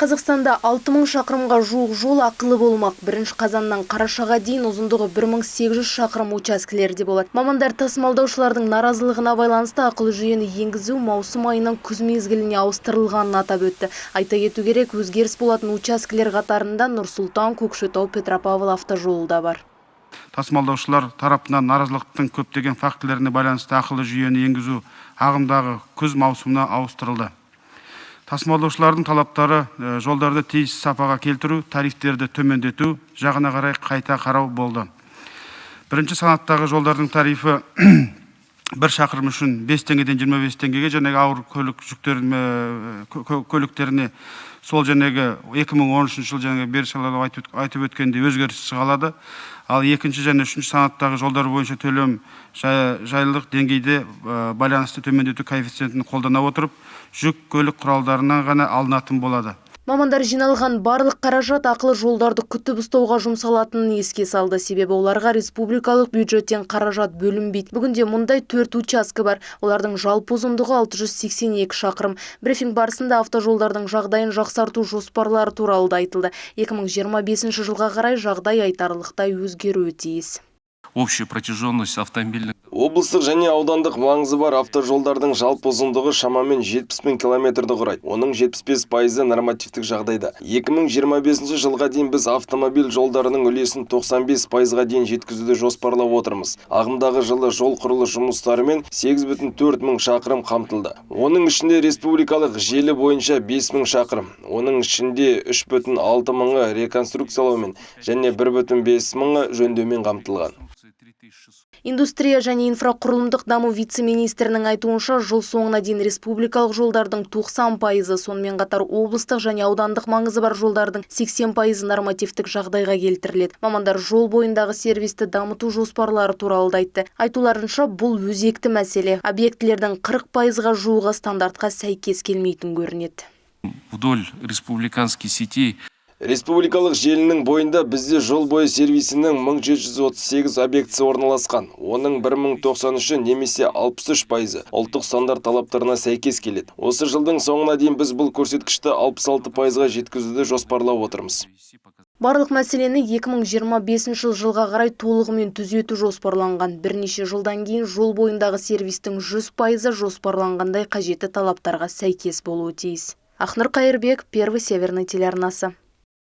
Қазақстанда 6000 шақырымға жуық жол ақылы болмақ. 1 қазаннан қарашаға дейін ұзындығы 1800 шақырым учаскелерде болады. Мамандар тасымалдаушылардың наразылығына байланысты ақылы жүйені енгізу маусым айынан күз мезгіліне ауыстырылғанын атап өтті. Айта кету керек, өзгеріс болатын учаскелер қатарында Нұр-Сұлтан, Көкшетау, Петропавл автожолы да бар. Тасымалдаушылар тарапынан наразылықтың көптеген фактілеріне байланысты ақылы жүйені енгізу ағымдағы күз маусымына ауыстырылды. Тасымалдаушылардың талаптары жолдарды тиісті сапаға келтіру, тарифтерді төмендету жағына қарай қайта қарау болды. Бірінші санаттағы жолдардың тарифі 1 шақырым үшін 5 теңгеден 25 теңгеге, және ауыр көліктеріне сол 2013 жыл бершалады айтып өткенде өзгеріссіз қалады. Ал екінші және үшінші санаттағы жолдар бойынша төлем жайлылық деңгейде байланысты төмендету коэффициентін қолдана отырып, жүк көлік құралдарынан ғана алынатын болады. Мамандар жиналған барлық қаражат ақылы жолдарды күтіп ұстауға жұмсалатынын еске салды. Себебі оларға республикалық бюджеттен қаражат бөлінбейді. Бүгінде мұндай 4 учаскі бар. Олардың жалпы ұзындығы 682 шақырым. Брифинг барысында автожолдардың жағдайын жақсарту жоспарлары туралы да айтылды. 2025 жылға қарай жағдай айтарлықтай өзгеруі тиіс. Общая протяженность автомобильных. Облыстық және аудандық маңызы бар автожолдардың жалпы ұзындығы шамамен 70 000 километрді құрайды. Оның 75% нормативтік жағдайда. 2025 жылға дейін біз автомобиль жолдарының үлесін 95%-ға дейін жеткізуді жоспарлап отырмыз. Ағымдағы жылы жол құрылыс жұмыстарымен 8,4 мың шақырым қамтылды. Оның ішінде республикалық желі бойынша 5 мың шақырым. Оның ішінде 3,6 мыңы реконструкциялаумен және 1,5 мыңы жөндеумен қамтылған. Индустрия және инфрақұрылымдық даму вице-министрінің айтуынша, жыл соңына дейін республикалық жолдардың 90%, сонымен қатар облыстық және аудандық маңызы бар жолдардың 80% нормативтік жағдайға келтіріледі. Мамандар жол бойындағы сервисті дамыту жоспарлары туралы айтты. Айтуларынша, бұл өзекті мәселе. Объектілердің 40%-ға жуығы стандартқа сәйкес келмейтін көрінеді. Вдоль республиканских сетей Республикалық желінің бойында бізде жол бойы сервисінің 1738 объектісі орналасқан. Оның 1093-і немесе 63% ұлттық стандарт талаптарына сәйкес келеді. Осы жылдың соңына дейін біз бұл көрсеткішті 66%-ға жеткізуді жоспарлап отырмыз. Барлық мәселені 2025 жылға қарай толығымен түзету жоспарланған. Бірнеше жылдан кейін жол бойындағы сервистің 100% жоспарланғандай қажетті талаптарға сәйкес болуы тиіс. Ақнұр Қайырбек, Первый Северный телеарнасы.